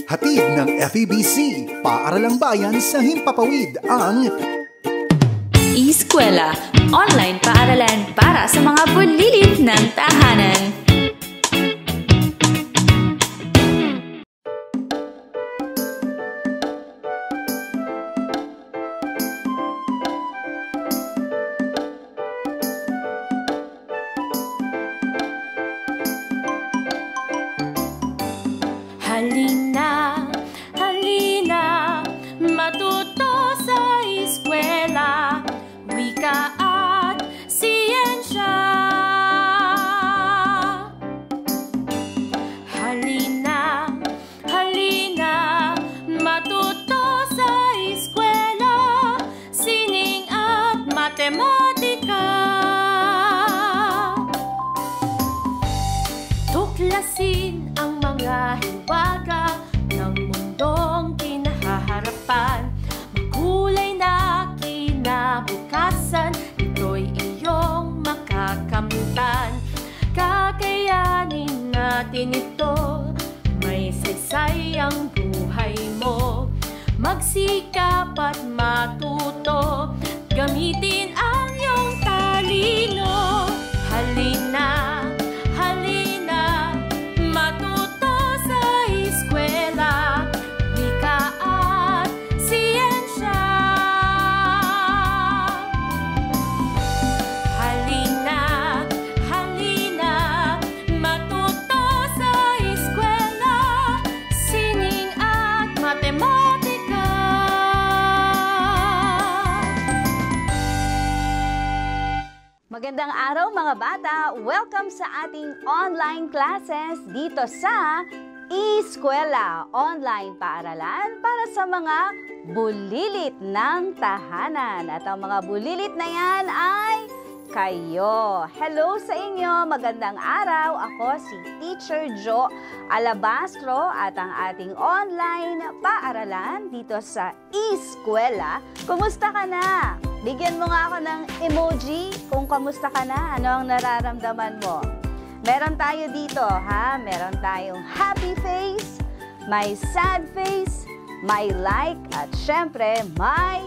Hatid ng FEBC, Paaralang Bayan sa Himpapawid ang Eskwela, online paaralan para sa mga bulilit ng tahanan. Halina, halina, matuto sa eskwela, wika at siyensya. Halina, halina, matuto sa eskwela, sining at matematika. Tuklasin ang mga hiwaga ng mundong kinahaharapan. Makulay na kinabukasan, ito'y iyong makakamtan. Kakayanin natin ito, may saysay ang buhay mo. Magsikap at matuto, gamitin ang iyong talino. Halina, halina, matuto sa eskwela, wika at siyensya. Halina, halina, matuto sa eskwela, sining at matematika. Magandang araw mga bata! Welcome sa ating online classes dito sa Eskwela, online paaralan para sa mga bulilit ng tahanan. At ang mga bulilit na yan ay kayo. Hello sa inyo! Magandang araw! Ako si Teacher Jo Alabastro at ang ating online paaralan dito sa Eskwela. Kumusta ka na? Bigyan mo nga ako ng emoji kung kamusta ka na, ano ang nararamdaman mo. Meron tayo dito, ha? Meron tayong happy face, may sad face, may like, at syempre, may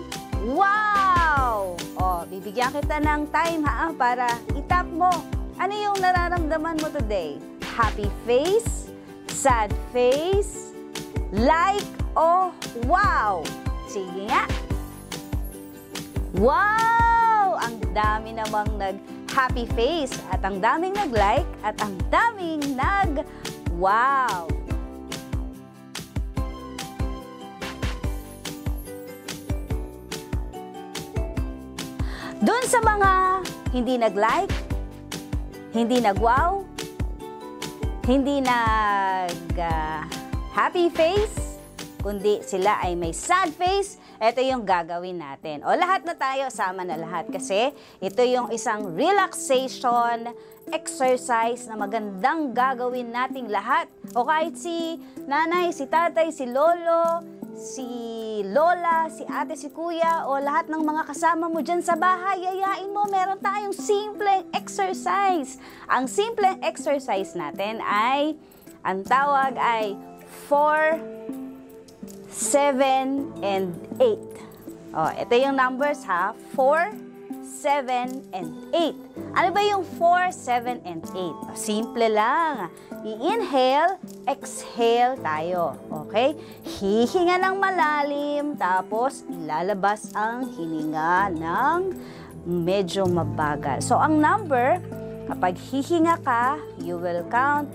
wow! O, bibigyan kita ng time, ha? Para itap mo. Ano yung nararamdaman mo today? Happy face, sad face, like, o wow? Sige nga. Wow! Ang dami namang nag-happy face at ang daming nag-like at ang daming nag-wow! Doon sa mga hindi nag-like, hindi nag-wow, hindi nag-happy face, kundi sila ay may sad face, ito yung gagawin natin. O lahat na tayo, sama na lahat. Kasi ito yung isang relaxation exercise na magandang gagawin nating lahat. O kahit si nanay, si tatay, si lolo, si lola, si ate, si kuya, o lahat ng mga kasama mo dyan sa bahay, yayain mo, meron tayong simpleng exercise. Ang simpleng exercise natin ay, ang tawag ay 4, 7, and 8. Oh, ito yung numbers ha. 4, 7, and 8. Ano ba yung 4, 7, and 8? Simple lang. I-inhale, exhale tayo. Okay? Hihinga ng malalim, tapos ilalabas ang hininga ng medyo mabagal. So, ang number, kapag hihinga ka, you will count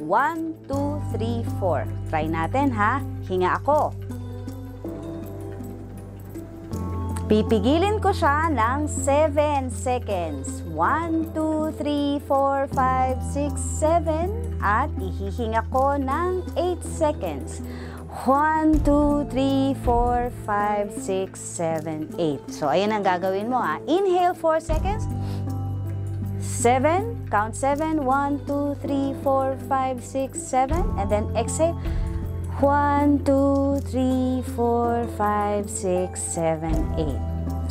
1, 2, 3, 4. Try natin ha. Hinga ako. Pipigilin ko siya ng 7 seconds. 1, 2, 3, 4, 5, 6, 7. At ihihinga ko ng 8 seconds. 1, 2, 3, 4, 5, 6, 7, 8. So, ayan ang gagawin mo ha. Inhale 4 seconds. 7, count 7, 1, 2, 3, 4, 5, 6, 7, and then exhale, 1, 2, 3, 4, 5, 6, 7, 8.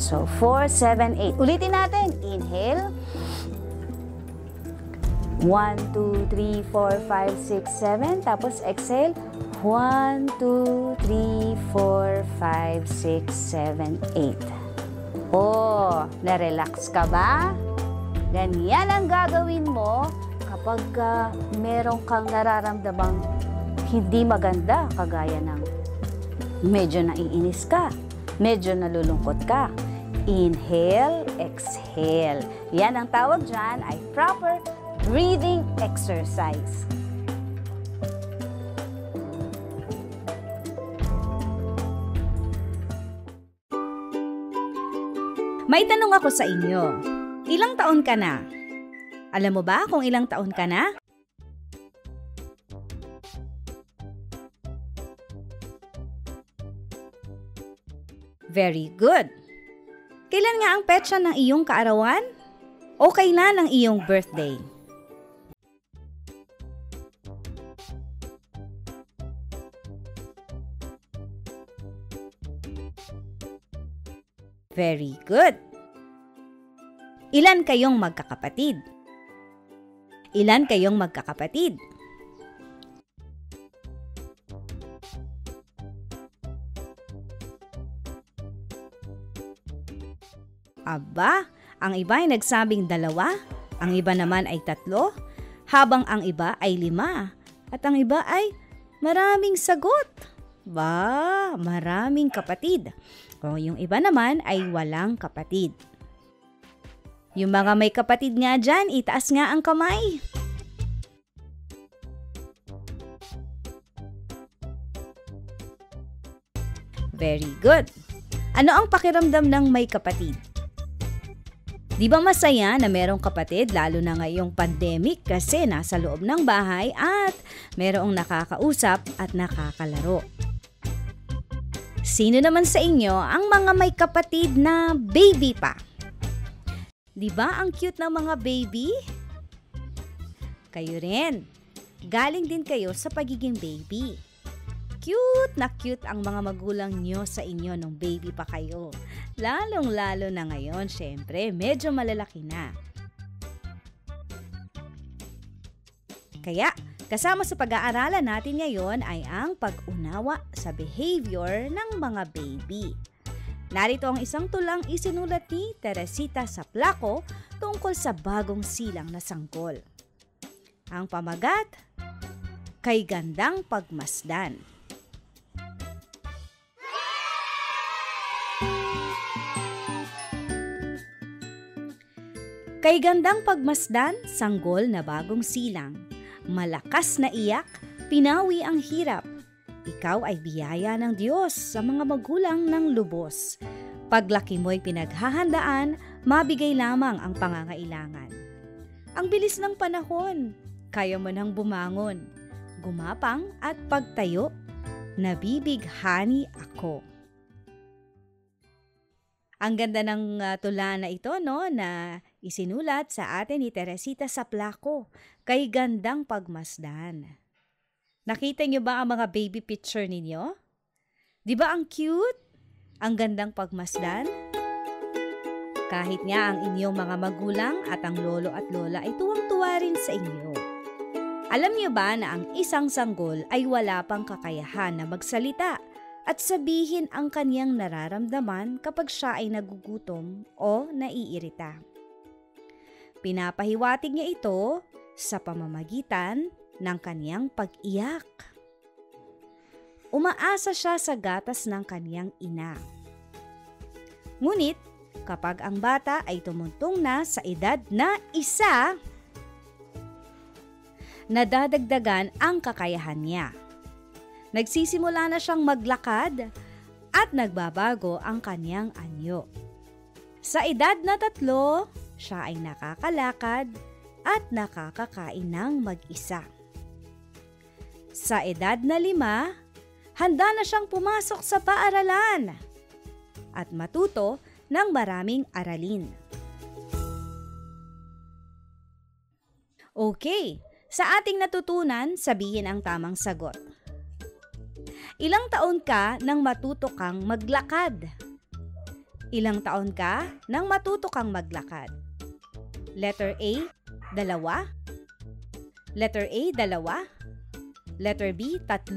So, 4, 7, 8. Ulitin natin. Inhale. 1, 2, 3, 4, 5, 6, 7. Tapos exhale. 1, 2, 3, 4, 5, 6, 7, 8. Oh, na-relax ka ba? Ganyan ang gagawin mo kapag meron kang nararamdamang hindi maganda, kagaya ng medyo naiinis ka, medyo nalulungkot ka. Inhale, exhale. Yan ang tawag dyan ay proper breathing exercise. May tanong ako sa inyo. Ilang taon ka na? Alam mo ba kung ilang taon ka na? Very good. Kailan nga ang petsa ng iyong kaarawan? O kailan ang iyong birthday? Very good. Ilan kayong magkakapatid? Ilan kayong magkakapatid? Aba, ang iba ay nagsabing 2, ang iba naman ay 3, habang ang iba ay 5, at ang iba ay maraming sagot. Ba, maraming kapatid. O yung iba naman ay walang kapatid. Yung mga may kapatid nga dyan, itaas nga ang kamay. Very good. Ano ang pakiramdam ng may kapatid? Di ba masaya na merong kapatid lalo na ngayong pandemic kasi nasa loob ng bahay at merong nakakausap at nakakalaro? Sino naman sa inyo ang mga may kapatid na baby pa? Di ba ang cute ng mga baby? Kayo rin. Galing din kayo sa pagiging baby. Cute na cute ang mga magulang nyo sa inyo nung baby pa kayo. Lalong-lalo na ngayon, syempre, medyo malalaki na. Kaya, kasama sa pag-aaralan natin ngayon ay ang pag-unawa sa behavior ng mga baby. Narito ang isang tulang isinulat ni Teresita Saplaco tungkol sa bagong silang na sanggol. Ang pamagat, Kay Gandang Pagmasdan. Kay gandang pagmasdan, sanggol na bagong silang. Malakas na iyak, pinawi ang hirap. Ikaw ay biyaya ng Diyos sa mga magulang ng lubos. Paglaki mo'y pinaghahandaan, mabigay lamang ang pangangailangan. Ang bilis ng panahon, kaya mo nang bumangon. Gumapang at pagtayo, nabibighani ako. Ang ganda ng tula na ito, no, na isinulat sa atin ni Teresita Saplaco, Kay Gandang Pagmasdan. Nakita niyo ba ang mga baby picture ninyo? Di ba ang cute? Ang gandang pagmasdan? Kahit nga ang inyong mga magulang at ang lolo at lola ay tuwang-tuwa rin sa inyo. Alam niyo ba na ang isang sanggol ay wala pang kakayahan na magsalita at sabihin ang kaniyang nararamdaman kapag siya ay nagugutom o naiirita? Pinapahiwatig niya ito sa pamamagitan ng kaniyang pag-iyak. Umaasa siya sa gatas ng kaniyang ina. Ngunit, kapag ang bata ay tumuntong na sa edad na 1, nadadagdagan ang kakayahan niya. Nagsisimula na siyang maglakad at nagbabago ang kaniyang anyo. Sa edad na 3, siya ay nakakalakad at nakakakain ng mag-isa. Sa edad na 5, handa na siyang pumasok sa paaralan at matuto ng maraming aralin. Okay, sa ating natutunan, sabihin ang tamang sagot. Ilang taon ka nang matuto kang maglakad? Ilang taon ka nang matuto kang maglakad? Letter A, 2. Letter A, 2. Letter B, 3.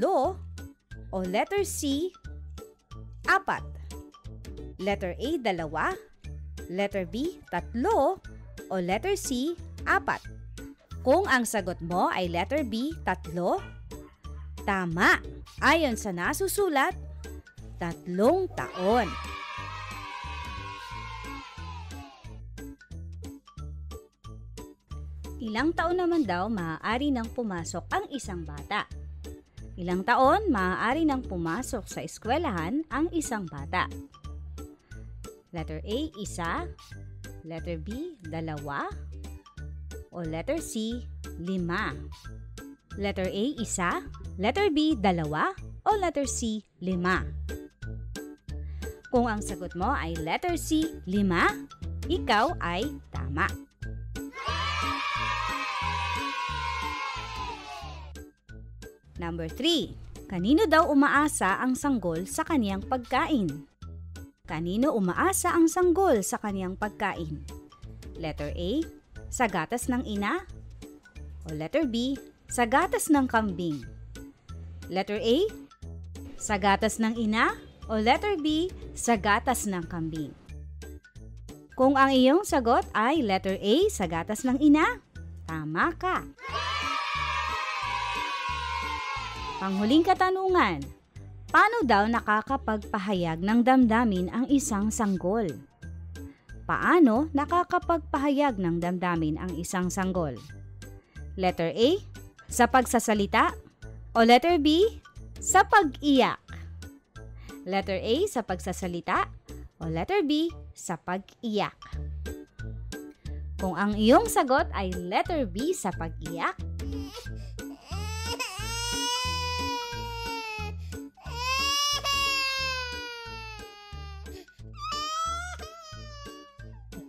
o letter C, 4? Letter A, 2, letter B, 3, o letter C, 4? Kung ang sagot mo ay letter B, 3, tama. Ayon sa nasusulat, 3 taon. Ilang taon naman daw maaari nang pumasok ang isang bata? Ilang taon maaari nang pumasok sa eskwelahan ang isang bata? Letter A, 1, letter B, 2, o letter C, 5? Letter A, 1, letter B, 2, o letter C, 5? Kung ang sagot mo ay letter C, 5, ikaw ay tama. Number 3. Kanino daw umaasa ang sanggol sa kaniyang pagkain? Kanino umaasa ang sanggol sa kaniyang pagkain? Letter A, sa gatas ng ina? O letter B, sa gatas ng kambing? Letter A, sa gatas ng ina? O letter B, sa gatas ng kambing? Kung ang iyong sagot ay letter A, sa gatas ng ina, tama ka. Panghuling katanungan, paano daw nakakapagpahayag ng damdamin ang isang sanggol? Paano nakakapagpahayag ng damdamin ang isang sanggol? Letter A, sa pagsasalita? O letter B, sa pag-iyak? Letter A, sa pagsasalita? O letter B, sa pag-iyak? Kung ang iyong sagot ay letter B, sa pag-iyak,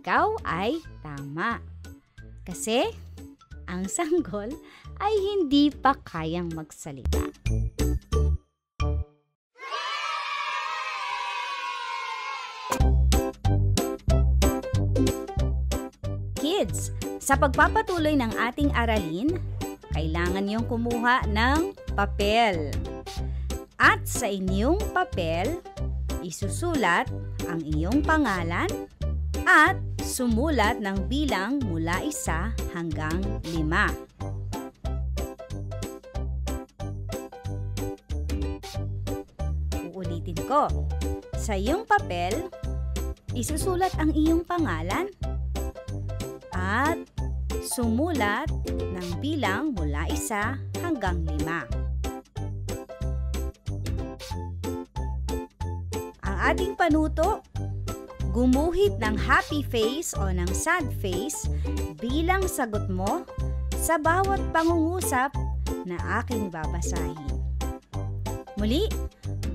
ikaw ay tama. Kasi ang sanggol ay hindi pa kayang magsalita. Kids, sa pagpapatuloy ng ating aralin, kailangan niyong kumuha ng papel. At sa inyong papel, isusulat ang iyong pangalan at sumulat ng bilang mula 1 hanggang 5. Uulitin ko. Sa iyong papel, isusulat ang iyong pangalan at sumulat ng bilang mula 1 hanggang 5. Ang ating panuto, gumuhit ng happy face o ng sad face bilang sagot mo sa bawat pangungusap na aking babasahin. Muli,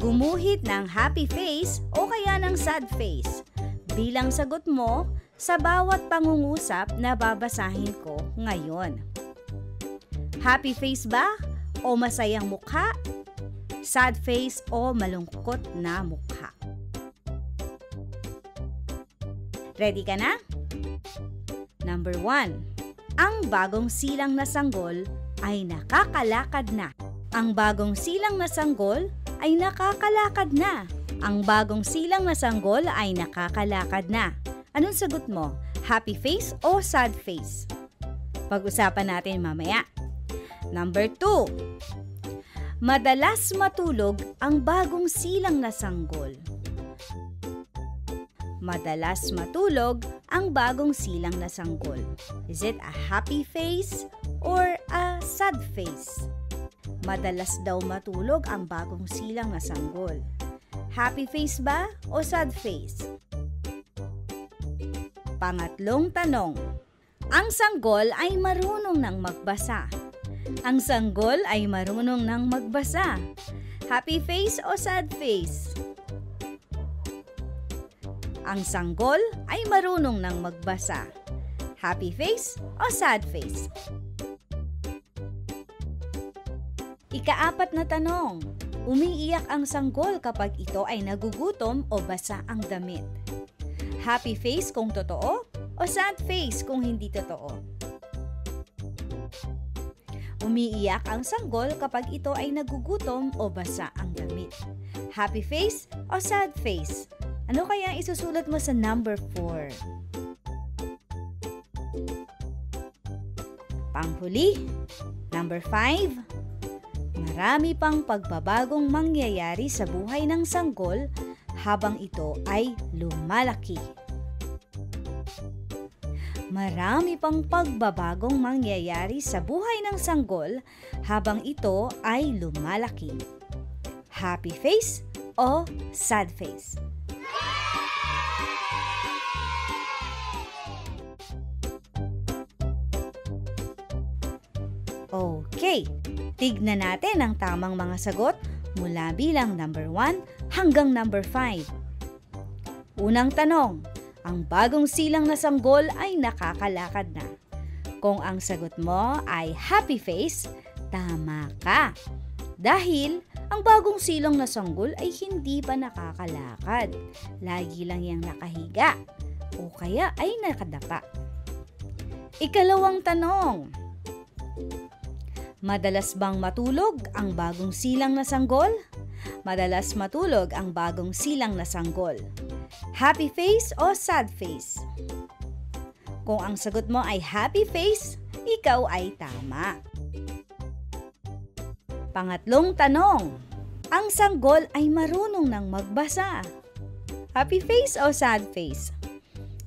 gumuhit ng happy face o kaya ng sad face bilang sagot mo sa bawat pangungusap na babasahin ko ngayon. Happy face ba o masayang mukha? Sad face o malungkot na mukha? Ready ka na? Number 1. Ang bagong silang na sanggol ay nakakalakad na. Ang bagong silang na sanggol ay nakakalakad na. Ang bagong silang na sanggol ay nakakalakad na. Anong sagot mo? Happy face o sad face? Pag-usapan natin mamaya. Number 2. Madalas matulog ang bagong silang na sanggol. Madalas matulog ang bagong silang na sanggol. Is it a happy face or a sad face? Madalas daw matulog ang bagong silang na sanggol. Happy face ba o sad face? Pangatlong tanong. Ang sanggol ay marunong nang magbasa. Ang sanggol ay marunong nang magbasa. Happy face o sad face? Ang sanggol ay marunong nang magbasa. Happy face o sad face? Ika-4 na tanong. Umiiyak ang sanggol kapag ito ay nagugutom o basa ang damit. Happy face kung totoo o sad face kung hindi totoo? Umiiyak ang sanggol kapag ito ay nagugutom o basa ang damit. Happy face o sad face? Ano kaya isusulat mo sa number 4? Panghuli, number 5. Marami pang pagbabagong mangyayari sa buhay ng sanggol habang ito ay lumalaki. Marami pang pagbabagong mangyayari sa buhay ng sanggol habang ito ay lumalaki. Happy face o sad face? Okay, tignan natin ang tamang mga sagot mula bilang number 1 hanggang number 5. Unang tanong, ang bagong silang na sanggol ay nakakalakad na. Kung ang sagot mo ay happy face, tama ka. Dahil ang bagong silang na sanggol ay hindi pa nakakalakad. Lagi lang yang nakahiga o kaya ay nakadapa. Ikalawang tanong, madalas bang matulog ang bagong silang na sanggol? Madalas matulog ang bagong silang na sanggol. Happy face o sad face? Kung ang sagot mo ay happy face, ikaw ay tama. Pangatlong tanong, ang sanggol ay marunong nang magbasa. Happy face o sad face?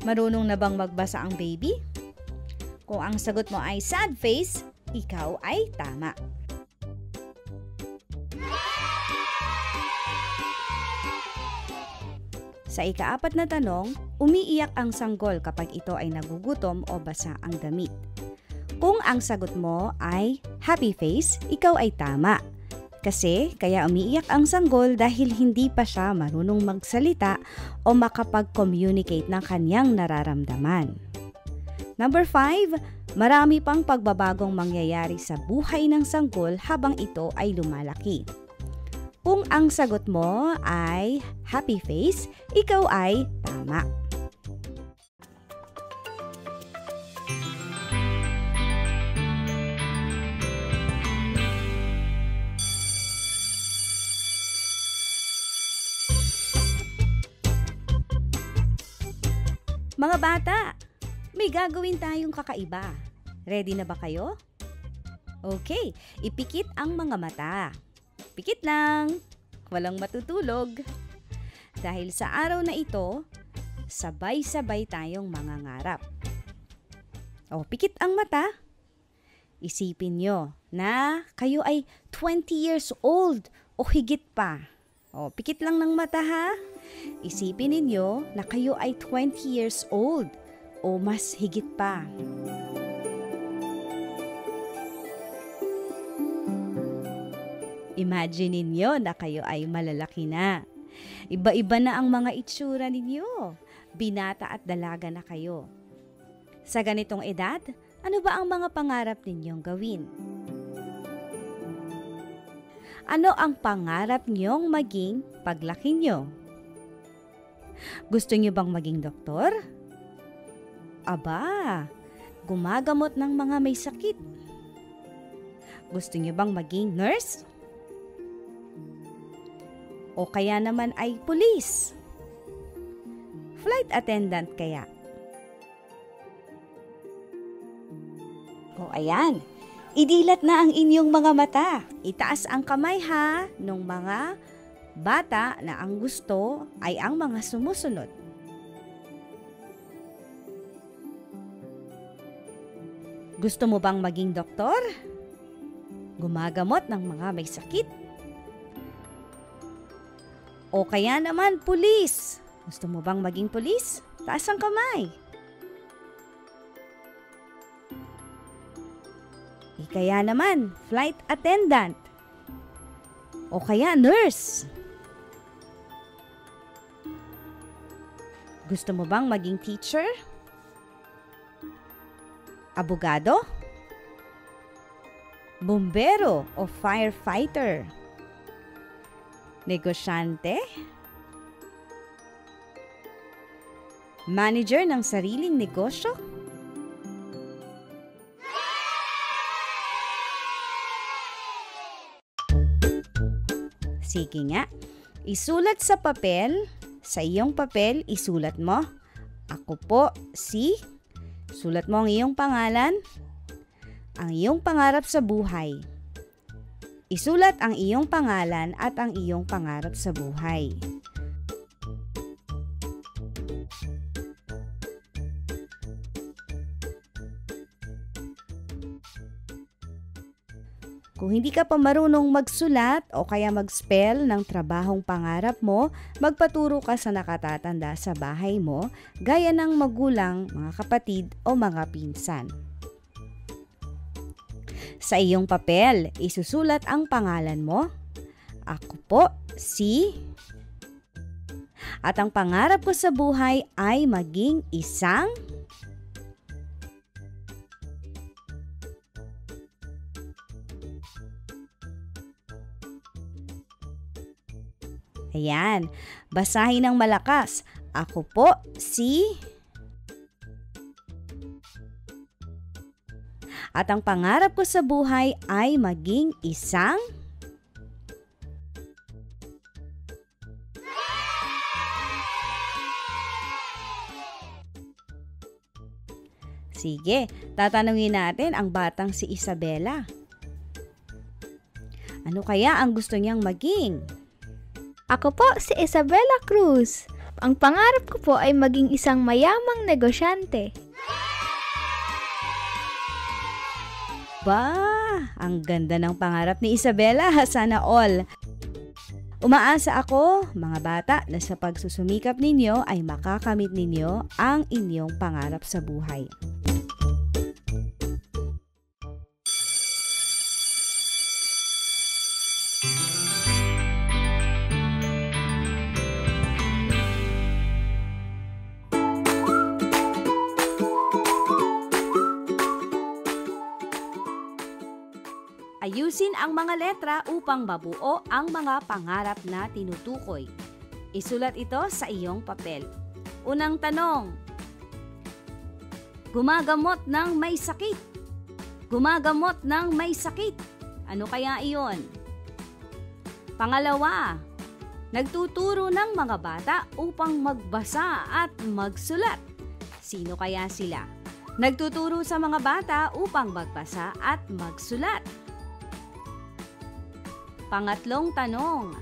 Marunong na bang magbasa ang baby? Kung ang sagot mo ay sad face, ikaw ay tama. Sa ika-4 na tanong, umiiyak ang sanggol kapag ito ay nagugutom o basa ang damit. Kung ang sagot mo ay happy face, ikaw ay tama. Kasi kaya umiiyak ang sanggol dahil hindi pa siya marunong magsalita o makapag-communicate ng kanyang nararamdaman. Number 5, marami pang pagbabagong mangyayari sa buhay ng sanggol habang ito ay lumalaki. Kung ang sagot mo ay happy face, ikaw ay tama. Mga bata, may gagawin tayong kakaiba. Ready na ba kayo? Okay, ipikit ang mga mata. Pikit lang, walang matutulog. Dahil sa araw na ito, sabay-sabay tayong mangangarap. O, pikit ang mata. Isipin nyo na kayo ay 20 years old o higit pa. O, pikit lang ng mata ha. Isipin ninyo na kayo ay 20 years old o mas higit pa. Imagine ninyo na kayo ay malalaki na. Iba-iba na ang mga itsura ninyo. Binata at dalaga na kayo. Sa ganitong edad, ano ba ang mga pangarap ninyong gawin? Ano ang pangarap niyong maging paglaki nyo? Gusto niyo bang maging doktor? Aba, gumagamot ng mga may sakit. Gusto niyo bang maging nurse? O kaya naman ay pulis? Flight attendant kaya? O ayan, idilat na ang inyong mga mata. Itaas ang kamay ha, nung mga bata na ang gusto ay ang mga sumusunod. Gusto mo bang maging doktor? Gumagamot ng mga may sakit? O kaya naman pulis? Gusto mo bang maging pulis? Taas ang kamay. Kaya naman, flight attendant. O kaya nurse. Gusto mo bang maging teacher? Abogado? Bombero o firefighter? Negosyante? Manager ng sariling negosyo? Sige nga. Isulat sa papel. Sa iyong papel, isulat mo. Ako po si... Sulat mo ang iyong pangalan, ang iyong pangarap sa buhay. Isulat ang iyong pangalan at ang iyong pangarap sa buhay. Kung hindi ka pa marunong magsulat o kaya mag-spell ng trabahong pangarap mo, magpaturo ka sa nakatatanda sa bahay mo, gaya ng magulang, mga kapatid o mga pinsan. Sa iyong papel, isusulat ang pangalan mo. Ako po si... At ang pangarap ko sa buhay ay maging isang... Ayan, basahin ng malakas. Ako po si... At ang pangarap ko sa buhay ay maging isang... Sige, tatanungin natin ang batang si Isabela. Ano kaya ang gusto niyang maging? Ako po si Isabela Cruz. Ang pangarap ko po ay maging isang mayamang negosyante. Ba, ang ganda ng pangarap ni Isabela, sana all. Umaasa ako, mga bata, na sa pagsusumikap ninyo ay makakamit ninyo ang inyong pangarap sa buhay. Ayusin ang mga letra upang mabuo ang mga pangarap na tinutukoy. Isulat ito sa iyong papel. Unang tanong. Gumagamot ng may sakit. Gumagamot ng may sakit. Ano kaya iyon? Pangalawa. Nagtuturo ng mga bata upang magbasa at magsulat. Sino kaya sila? Nagtuturo sa mga bata upang magbasa at magsulat. Pangatlong tanong,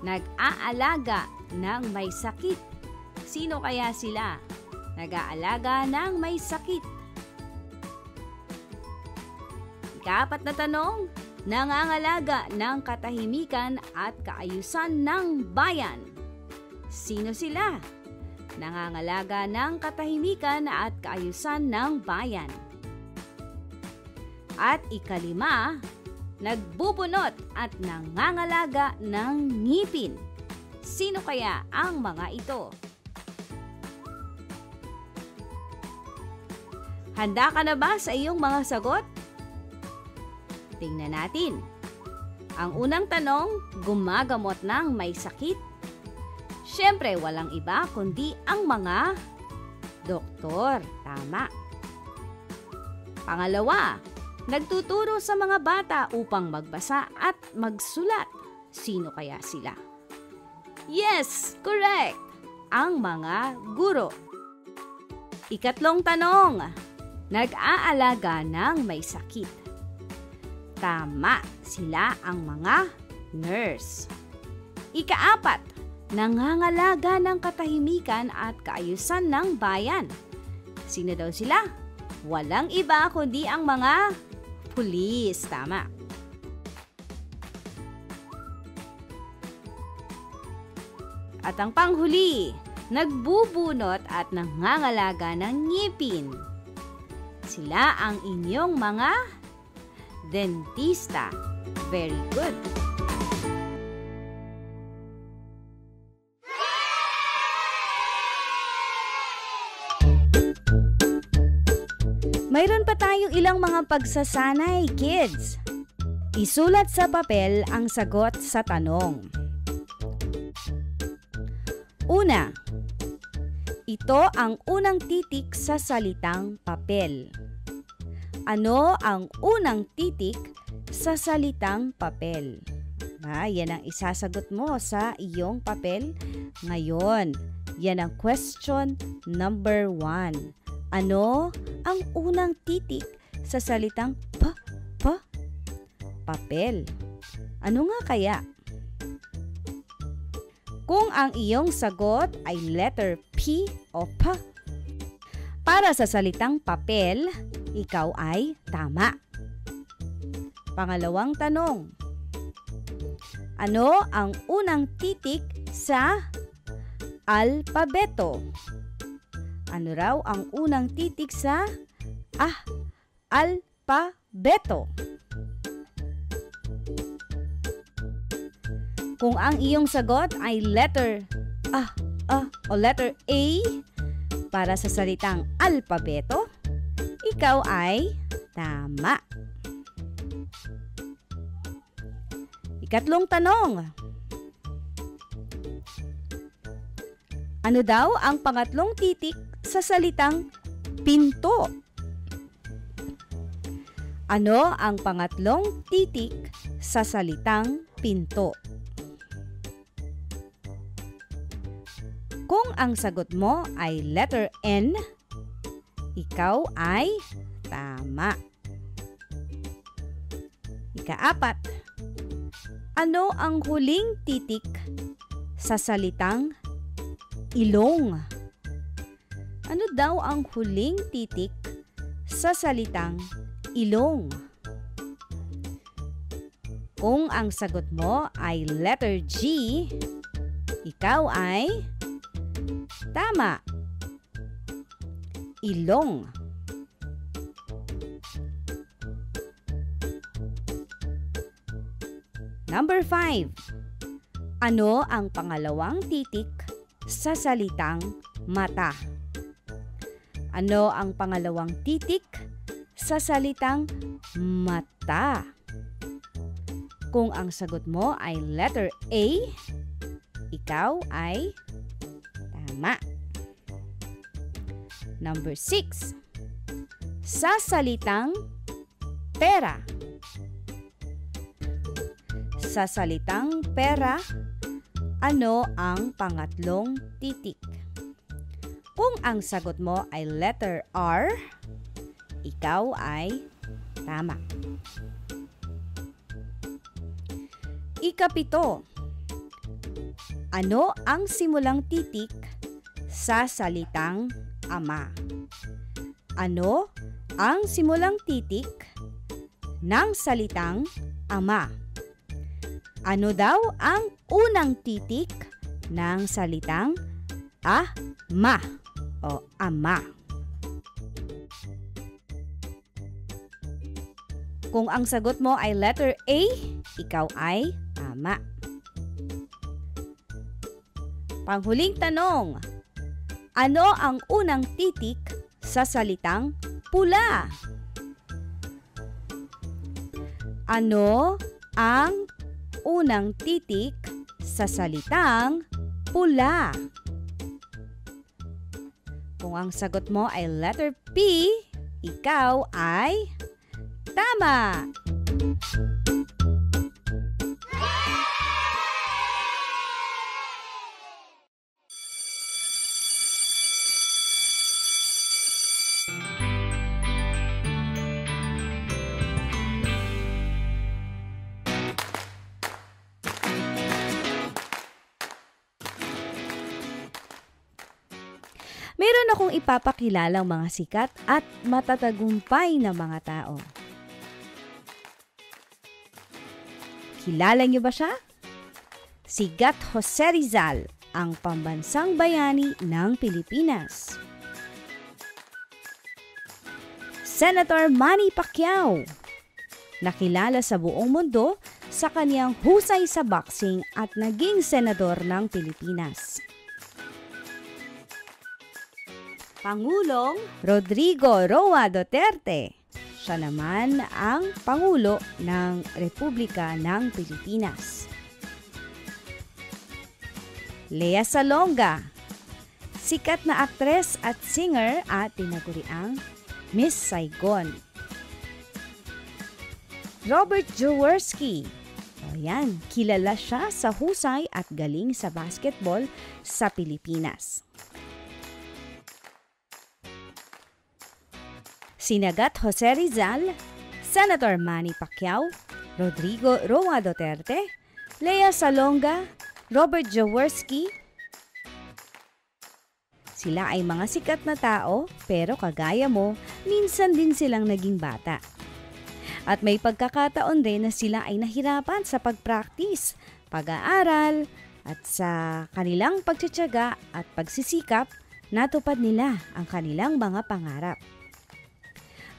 nag-aalaga ng may sakit. Sino kaya sila? Nag-aalaga ng may sakit. Ika-4 na tanong, nangangalaga ng katahimikan at kaayusan ng bayan. Sino sila? Nangangalaga ng katahimikan at kaayusan ng bayan. At ika-5, nagbubunot at nangangalaga ng ngipin. Sino kaya ang mga ito? Handa ka na ba sa iyong mga sagot? Tingnan natin. Ang unang tanong, gumagamot ng may sakit? Siyempre, walang iba kundi ang mga doktor. Tama. Pangalawa, nagtuturo sa mga bata upang magbasa at magsulat. Sino kaya sila? Yes, correct! Ang mga guro. Ikatlong tanong, nag-aalaga ng may sakit. Tama, sila ang mga nurse. Ika-4, nangangalaga ng katahimikan at kaayusan ng bayan. Sino daw sila? Walang iba kundi ang mga pulis. Tama. At ang panghuli, nagbubunot at nangangalaga ng ngipin. Sila ang inyong mga dentista. Very good. Mayroon pa tayong ilang mga pagsasanay, kids. Isulat sa papel ang sagot sa tanong. Una, ito ang unang titik sa salitang papel. Ano ang unang titik sa salitang papel? Yan ang isasagot mo sa iyong papel ngayon. Yan ang question number 1. Ano ang unang titik sa salitang papel? Ano nga kaya? Kung ang iyong sagot ay letter P o P, para sa salitang papel, ikaw ay tama. Pangalawang tanong. Ano ang unang titik sa alpabeto? Ano raw ang unang titik sa alpabeto? Kung ang iyong sagot ay letter o letter A para sa salitang alpabeto, ikaw ay tama. Ikatlong tanong. Ano daw ang pangatlong titik sa salitang pinto? Ano ang pangatlong titik sa salitang pinto? Kung ang sagot mo ay letter N, ikaw ay tama. Ikaapat. Ano ang huling titik sa salitang ilong? Ano daw ang huling titik sa salitang ilong? Kung ang sagot mo ay letter G, ikaw ay tama. Ilong. Number 5. Ano ang pangalawang titik sa salitang mata? Ano ang pangalawang titik sa salitang mata? Kung ang sagot mo ay letter A, ikaw ay tama. Number 6. Sa salitang pera. Sa salitang pera, ano ang pangatlong titik? Kung ang sagot mo ay letter R, ikaw ay tama. Ikapito. Ano ang simulang titik sa salitang ama? Ano ang simulang titik ng salitang ama? Ano daw ang unang titik ng salitang ama o ama? Kung ang sagot mo ay letter A, ikaw ay tama. Panghuling tanong. Ano ang unang titik sa salitang pula? Ano ang unang titik sa salitang pula? Kung ang sagot mo ay letter P, ikaw ay tama! Meron akong ipapakilalang mga sikat at matatagumpay na mga tao. Kilala niyo ba siya? Si Gat Jose Rizal, ang pambansang bayani ng Pilipinas. Senator Manny Pacquiao, nakilala sa buong mundo sa kaniyang husay sa boxing at naging senador ng Pilipinas. Pangulong Rodrigo Roa Duterte. Siya naman ang Pangulo ng Republika ng Pilipinas. Lea Salonga. Sikat na aktres at singer at tinaguriang Miss Saigon. Robert Jaworski. Ayan, kilala siya sa husay at galing sa basketball sa Pilipinas. Sinagat Jose Rizal, Senator Manny Pacquiao, Rodrigo Roa Duterte, Lea Salonga, Robert Jaworski. Sila ay mga sikat na tao, pero kagaya mo, minsan din silang naging bata. At may pagkakataon din na sila ay nahirapan sa pag-practice, pag-aaral, at sa kanilang pagtsatsaga at pagsisikap, natupad nila ang kanilang mga pangarap.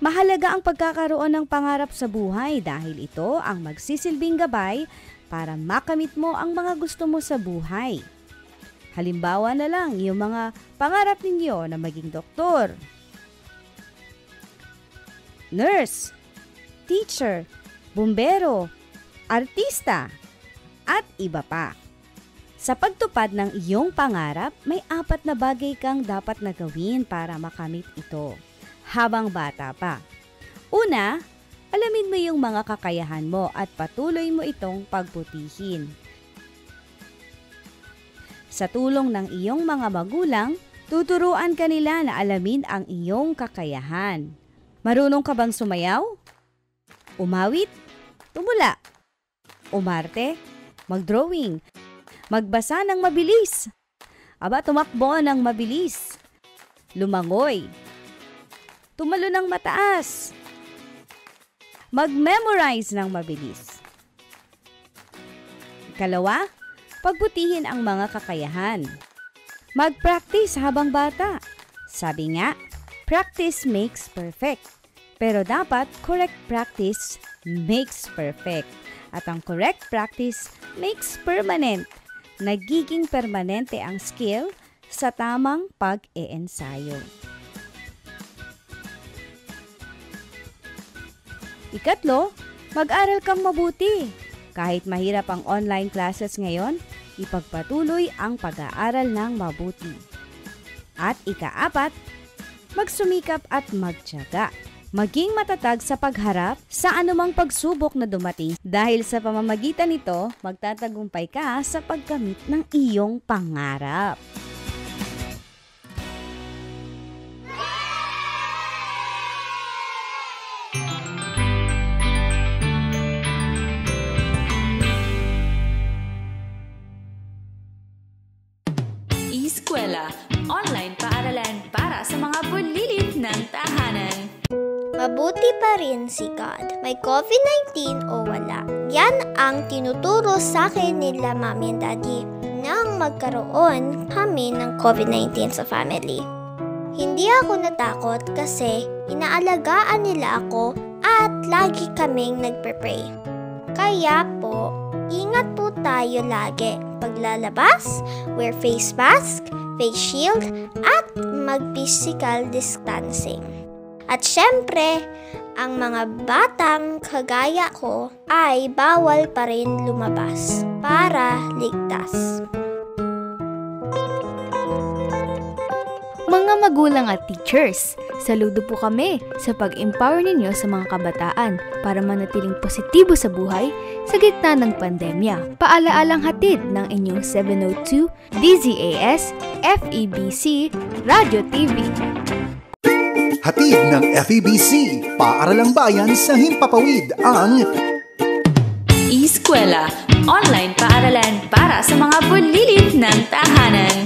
Mahalaga ang pagkakaroon ng pangarap sa buhay dahil ito ang magsisilbing gabay para makamit mo ang mga gusto mo sa buhay. Halimbawa na lang yung mga pangarap ninyo na maging doktor, nurse, teacher, bumbero, artista, at iba pa. Sa pagtupad ng iyong pangarap, may 4 na bagay kang dapat na gawin para makamit ito habang bata pa. Una, alamin mo yung mga kakayahan mo at patuloy mo itong pagbutihin. Sa tulong ng iyong mga magulang, tuturuan ka nila na alamin ang iyong kakayahan. Marunong ka bang sumayaw? Umawit? Tumula? Umarte? Mag-drawing? Magbasa ng mabilis? Aba, tumakbo ng mabilis? Lumangoy? Tumalo ng mataas? Mag-memorize ng mabilis? Ikalawa, pagbutihin ang mga kakayahan. Mag-practice habang bata. Sabi nga, practice makes perfect. Pero dapat correct practice makes perfect. At ang correct practice makes permanent. Nagiging permanente ang skill sa tamang pag-e-ensayo. Ikatlo, mag-aral kang mabuti. Kahit mahirap ang online classes ngayon, ipagpatuloy ang pag-aaral ng mabuti. At ika-4, magsumikap at magtiyaga. Maging matatag sa pagharap sa anumang pagsubok na dumating dahil sa pamamagitan nito, magtatagumpay ka sa pagkamit ng iyong pangarap. Eskwela, online paaralan para sa mga bulilit ng tahanan. Mabuti pa rin si God. May COVID-19 o wala. Yan ang tinuturo sa akin nila Mami and Daddy nang magkaroon kami ng COVID-19 sa family. Hindi ako natakot kasi inaalagaan nila ako at lagi kaming nagpe-pray. Kaya po, ingat po tayo lagi. Paglalabas, wear face mask, face shield, at mag-physical distancing. At syempre, ang mga batang kagaya ko ay bawal pa rin lumabas para ligtas. Mga magulang at teachers, saludo po kami sa pag-empower ninyo sa mga kabataan para manatiling positibo sa buhay sa gitna ng pandemya. Paalaalang hatid ng inyong 702 DZAS FEBC Radio TV. Hatid ng FEBC, Paaralang Bayan sa Himpapawid ang Eskwela, online paaralan para sa mga bulilit ng tahanan.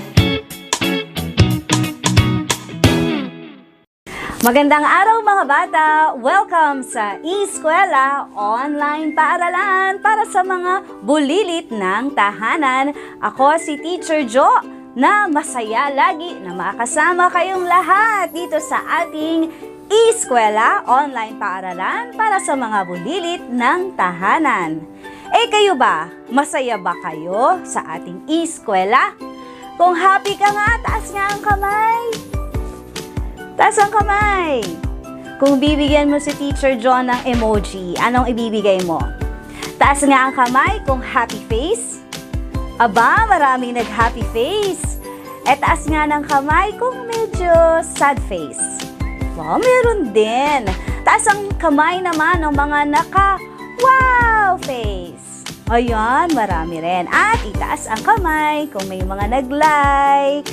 Magandang araw mga bata! Welcome sa Eskwela, online paaralan para sa mga bulilit ng tahanan. Ako si Teacher Jo na masaya lagi na makasama kayong lahat dito sa ating Eskwela, online paaralan para sa mga bulilit ng tahanan. Kayo ba? Masaya ba kayo sa ating Eskwela? Kung happy ka nga, taas nga ang kamay. Taas ang kamay. Kung bibigyan mo si Teacher John ng emoji, anong ibibigay mo? Taas nga ang kamay kung happy face. Aba, maraming nag-happy face. Taas nga ng kamay kung medyo sad face. Wow, meron din. Taas ang kamay naman ng mga naka-wow face. Ayan, marami rin. At itaas ang kamay kung may mga nag-like.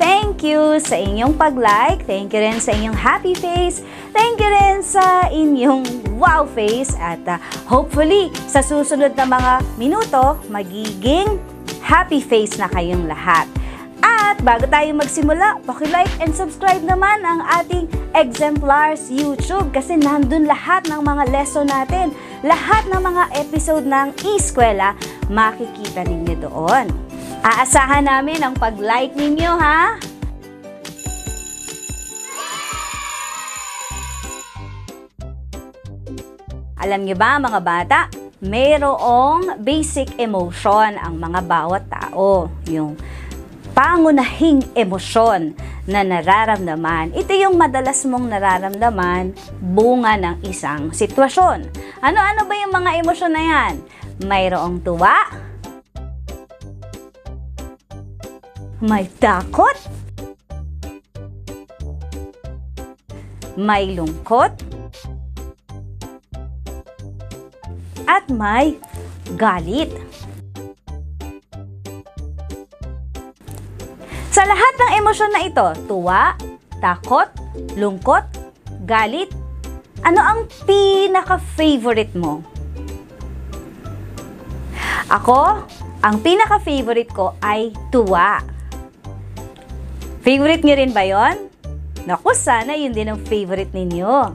Thank you sa inyong pag-like. Thank you rin sa inyong happy face. Thank you rin sa inyong wow face. At hopefully, sa susunod na mga minuto, magiging happy face na kayong lahat. At bago tayo magsimula, paki-like and subscribe naman ang ating Exemplars YouTube kasi nandun lahat ng mga lesson natin. Lahat ng mga episode ng e-eskwela, makikita ninyo doon. Aasahan namin ang pag-like ninyo, ha? Alam niyo ba, mga bata, mayroong basic emotion ang mga bawat tao. Yung pangunahing emosyon na nararamdaman. Ito yung madalas mong nararamdaman bunga ng isang sitwasyon. Ano-ano ba yung mga emosyon na yan? Mayroong tuwa, may takot, may lungkot, at may galit. Sa lahat ng emosyon na ito, tuwa, takot, lungkot, galit, ano ang pinaka-favorite mo? Ako, ang pinaka-favorite ko ay tuwa. Favorite niyo rin ba yon? Naku, sana yun din ang favorite ninyo.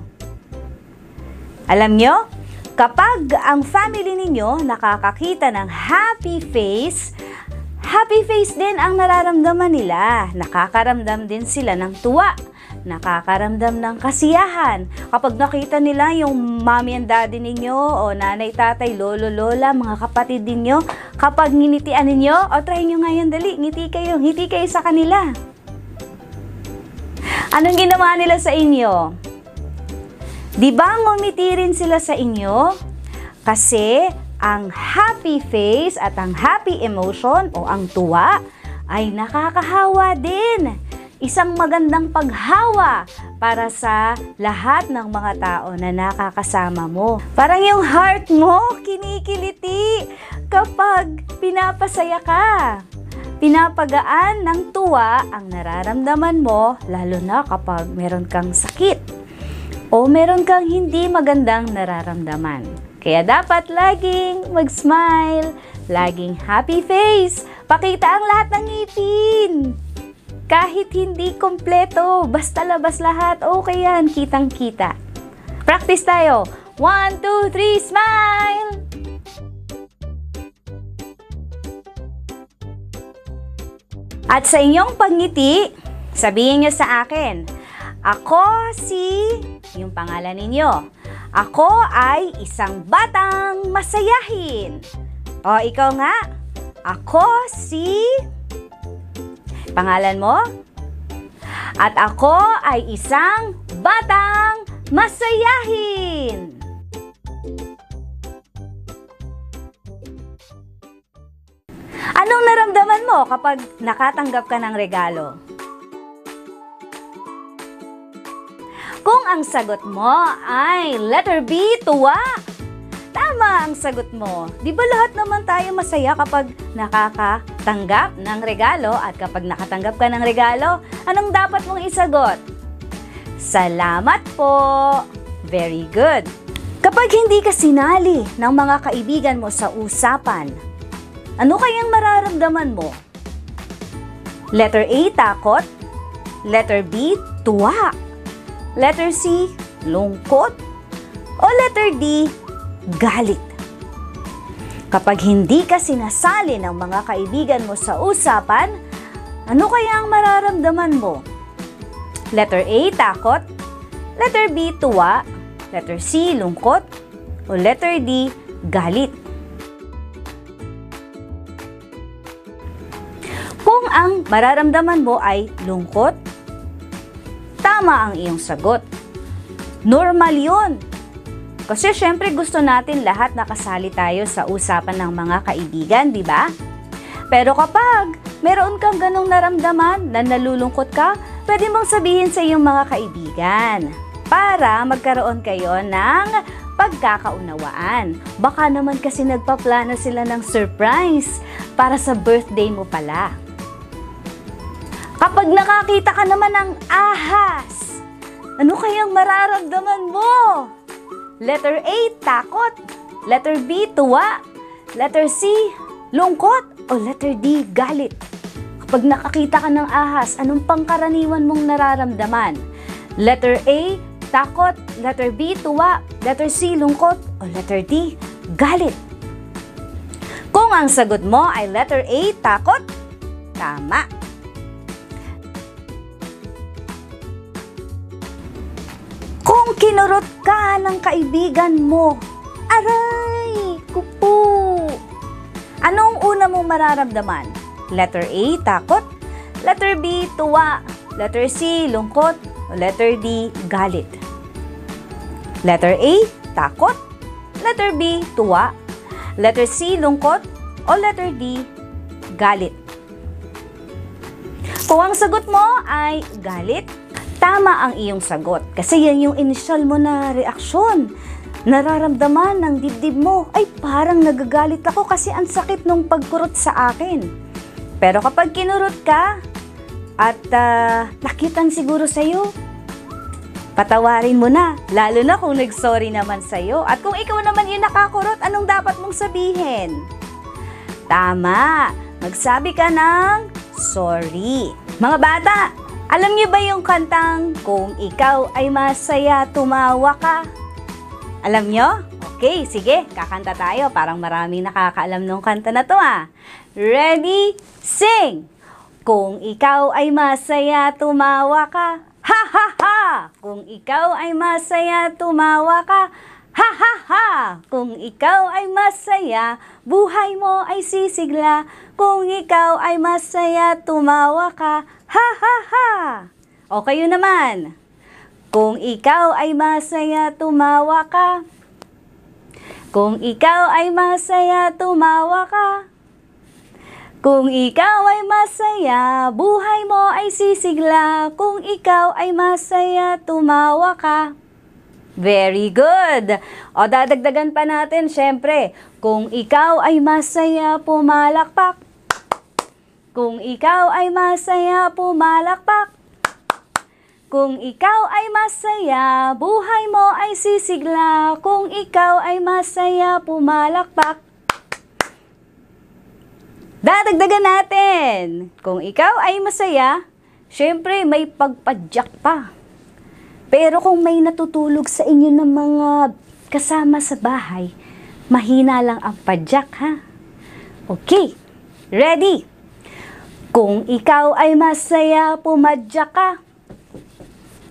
Alam nyo, kapag ang family ninyo nakakakita ng happy face din ang nararamdaman nila. Nakakaramdam din sila ng tuwa. Nakakaramdam ng kasiyahan. Kapag nakita nila yung mommy and daddy ninyo o nanay, tatay, lolo, lola, mga kapatid ninyo, kapag nginitian ninyo, o try nyo ngayon, dali, ngiti kayo sa kanila. Anong ginawa nila sa inyo? Di ba ngumiti rin sila sa inyo? Kasi ang happy face at ang happy emotion o ang tuwa ay nakakahawa din. Isang magandang paghawa para sa lahat ng mga tao na nakakasama mo. Parang yung heart mo kinikiliti kapag pinapasaya ka. Pinapagaan ng tuwa ang nararamdaman mo, lalo na kapag meron kang sakit o meron kang hindi magandang nararamdaman. Kaya dapat laging mag-smile, laging happy face, pakita ang lahat ng ngipin. Kahit hindi kompleto, basta labas lahat, okay yan, kitang-kita. Practice tayo. 1, 2, 3, smile! At sa inyong pagngiti, sabihin nyo sa akin, ako si, yung pangalan ninyo. Ako ay isang batang masayahin. O, ikaw nga. Ako si... Pangalan mo? At ako ay isang batang masayahin. Anong naramdaman mo kapag nakatanggap ka ng regalo? Kung ang sagot mo ay letter B, tuwa, tama ang sagot mo. Di ba lahat naman tayo masaya kapag nakakatanggap ng regalo at kapag nakatanggap ka ng regalo, anong dapat mong isagot? Salamat po. Very good. Kapag hindi ka sinali ng mga kaibigan mo sa usapan, ano kayang mararamdaman mo? Letter A, takot. Letter B, tuwa. Letter C, lungkot. O letter D, galit. Kapag hindi ka sinasali ng mga kaibigan mo sa usapan, ano kaya ang mararamdaman mo? Letter A, takot. Letter B, tuwa. Letter C, lungkot. O letter D, galit. Kung ang mararamdaman mo ay lungkot, tama ang iyong sagot. Normal yun. Kasi syempre gusto natin lahat nakasali tayo sa usapan ng mga kaibigan, di ba? Pero kapag meron kang ganong naramdaman na nalulungkot ka, pwede mong sabihin sa iyong mga kaibigan para magkaroon kayo ng pagkakaunawaan. Baka naman kasi nagpaplano sila ng surprise para sa birthday mo pala. Kapag nakakita ka naman ng ahas, ano kayang mararamdaman mo? Letter A, takot. Letter B, tuwa. Letter C, lungkot. O letter D, galit. Kapag nakakita ka ng ahas, anong pangkaraniwan mong nararamdaman? Letter A, takot. Letter B, tuwa. Letter C, lungkot. O letter D, galit. Kung ang sagot mo ay letter A, takot, tama. Kung kinurot ka ng kaibigan mo, aray, kupo. Anong una mong mararamdaman? Letter A, takot. Letter B, tuwa. Letter C, lungkot. O letter D, galit. Letter A, takot. Letter B, tuwa. Letter C, lungkot. O letter D, galit. Kung ang sagot mo ay galit, tama ang iyong sagot. Kasi yan yung initial mo na reaksyon. Nararamdaman ng dibdib mo, ay parang nagagalit ako kasi ang sakit nung pagkurot sa akin. Pero kapag kinurot ka at nakitan siguro sa'yo, patawarin mo na. Lalo na kung nag-sorry naman sa'yo. At kung ikaw naman yung nakakurot, anong dapat mong sabihin? Tama! Magsabi ka ng sorry. Mga bata, alam niyo ba yung kantang Kung Ikaw Ay Masaya, Tumawa Ka? Alam niyo? Okay, sige, kakanta tayo. Parang maraming nakakaalam ng kanta na to Ready, sing! Kung ikaw ay masaya, tumawa ka. Ha ha ha! Kung ikaw ay masaya, tumawa ka. Ha ha ha! Kung ikaw ay masaya, buhay mo ay sisigla. Kung ikaw ay masaya, tumawa ka. Ha ha ha! O kayo naman. Kung ikaw ay masaya, tumawa ka. Kung ikaw ay masaya, tumawa ka. Kung ikaw ay masaya, buhay mo ay sisigla. Kung ikaw ay masaya, tumawa ka. Very good! O dadagdagan pa natin, syempre. Kung ikaw ay masaya, pumalakpak. Kung ikaw ay masaya, pumalakpak. Kung ikaw ay masaya, buhay mo ay sisigla. Kung ikaw ay masaya, pumalakpak. Dadagdagan natin. Kung ikaw ay masaya, syempre may pagpadyak pa. Pero kung may natutulog sa inyo ng mga kasama sa bahay, mahina lang ang padyak, ha? Okay, ready? Kung ikaw ay masaya, pumadyak ka.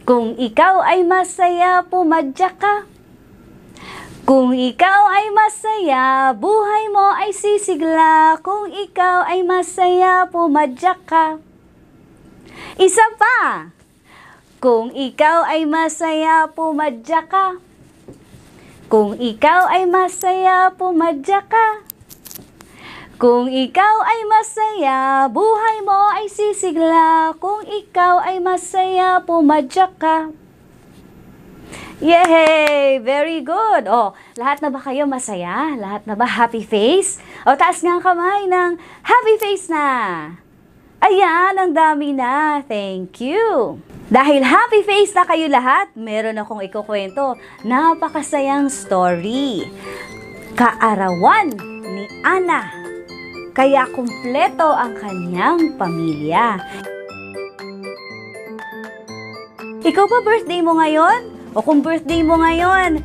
Kung ikaw ay masaya, pumadyak ka. Kung ikaw ay masaya, buhay mo ay sisigla. Kung ikaw ay masaya, pumadyak ka. Isa pa. Kung ikaw ay masaya, pumadyak ka. Kung ikaw ay masaya, pumadyak ka. Kung ikaw ay masaya, buhay mo ay sisigla. Kung ikaw ay masaya, pumadyak ka. Yay! Very good! O, lahat na ba kayo masaya? Lahat na ba happy face? O, taas nga ang kamay ng happy face na! Ayan, ang dami na! Thank you! Dahil happy face na kayo lahat, meron akong ikukwento. Napakasayang story. Kaarawan ni Ana. Kaya kumpleto ang kanyang pamilya. Ikaw ba birthday mo ngayon? O kung birthday mo ngayon,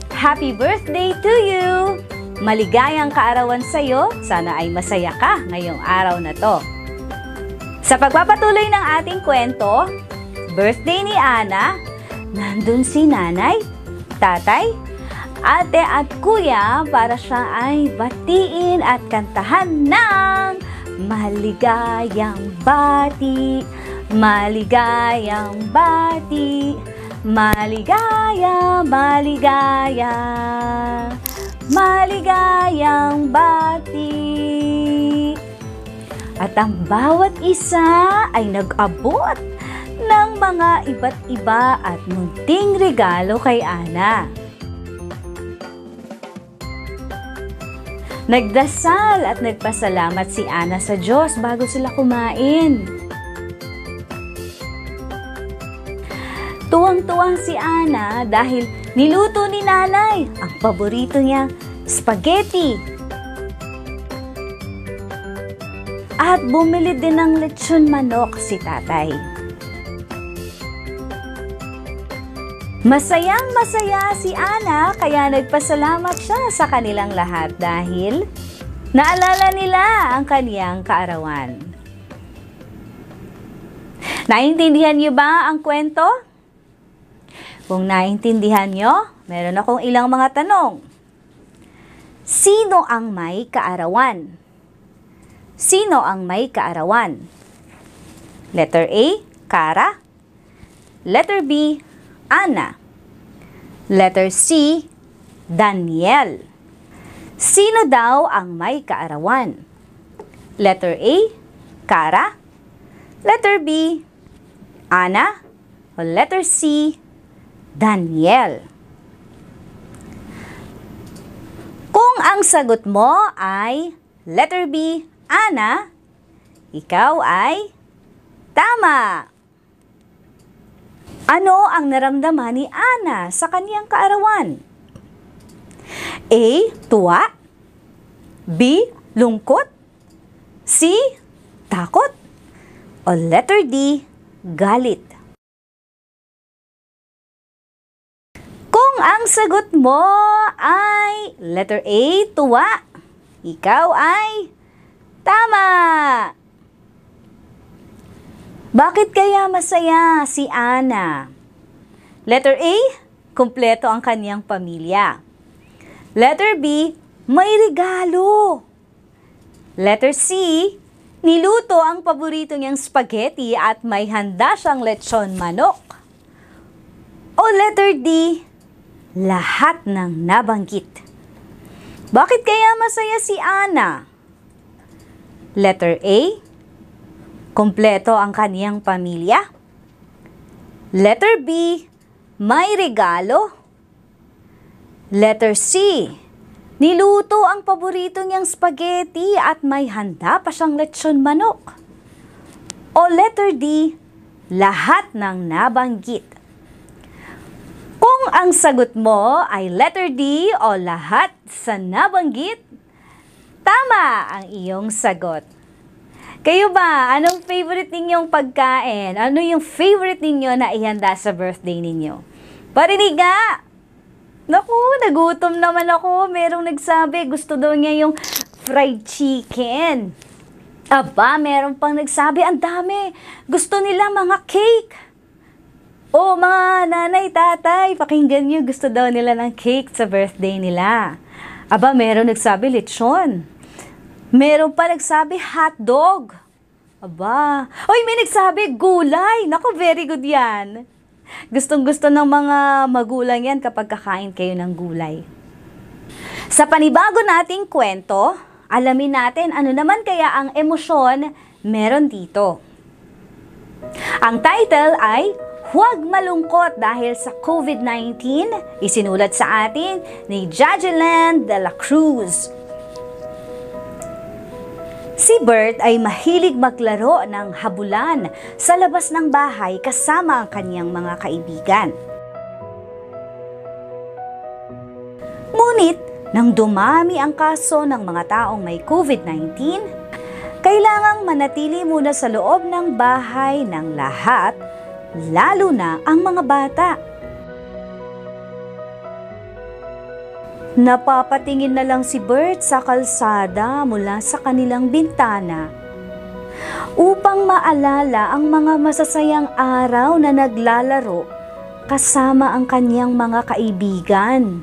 happy birthday to you! Maligayang kaarawan sa'yo, sana ay masaya ka ngayong araw na to. Sa pagpapatuloy ng ating kwento, birthday ni Ana, nandun si nanay, tatay, ate at kuya para siya ay batiin at kantahan ng maligayang bati, maligayang bati. Maligaya, maligaya, maligayang bati. At ang bawat isa ay nag-abot ng mga iba't iba at munting regalo kay Ana. Nagdasal at nagpasalamat si Ana sa Diyos bago sila kumain. Tuwang-tuwang si Ana dahil niluto ni nanay ang paborito niyang spaghetti. At bumili din ng lechon manok si tatay. Masayang-masaya si Ana kaya nagpasalamat siya sa kanilang lahat dahil naalala nila ang kaniyang kaarawan. Naintindihan niyo ba ang kwento? Kung naintindihan niyo, meron akong ilang mga tanong. Sino ang may kaarawan? Sino ang may kaarawan? Letter A, Kara. Letter B, Ana. Letter C, Daniel. Sino daw ang may kaarawan? Letter A, Kara. Letter B, Ana. O letter C, Daniel. Kung ang sagot mo ay letter B, Ana, ikaw ay tama. Ano ang naramdaman ni Ana sa kaniyang kaarawan? A, tuwa. B, lungkot. C, takot. O letter D, galit. Kung ang sagot mo ay letter A, tuwa, ikaw ay tama! Bakit kaya masaya si Ana? Letter A, kumpleto ang kaniyang pamilya. Letter B, may regalo. Letter C, niluto ang paborito niyang spaghetti at may handa siyang lechon manok. O letter D, lahat ng nabanggit. Bakit kaya masaya si Ana? Letter A, kumpleto ang kaniyang pamilya. Letter B, may regalo. Letter C, niluto ang paborito niyang spaghetti at may handa pa siyang lechon manok. O letter D, lahat ng nabanggit. Kung ang sagot mo ay letter D o lahat sa nabanggit, tama ang iyong sagot. Kayo ba, anong favorite ninyong pagkain? Ano yung favorite ninyo na ihanda sa birthday ninyo? Parinig nga! Naku, nagutom naman ako. Merong nagsabi, gusto daw niya yung fried chicken. Aba, meron pang nagsabi, ang dami. Gusto nila mga cake. O mga nanay, tatay, pakinggan nyo, gusto daw nila ng cake sa birthday nila. Aba, meron nagsabi lechon. Meron pa nagsabi hotdog. Aba. Oy, may nagsabi gulay. Naku, very good yan. Gustong-gusto ng mga magulang yan kapag kakain kayo ng gulay. Sa panibago nating kwento, alamin natin ano naman kaya ang emosyon meron dito. Ang title ay Huwag Malungkot Dahil sa COVID-19, isinulat sa atin ni Jajeline de la Cruz. Si Bert ay mahilig maglaro ng habulan sa labas ng bahay kasama ang kanyang mga kaibigan. Ngunit, nang dumami ang kaso ng mga taong may COVID-19, kailangang manatili muna sa loob ng bahay ng lahat, lalo na ang mga bata. Napapatingin na lang si Bert sa kalsada mula sa kanilang bintana upang maalala ang mga masasayang araw na naglalaro kasama ang kanyang mga kaibigan.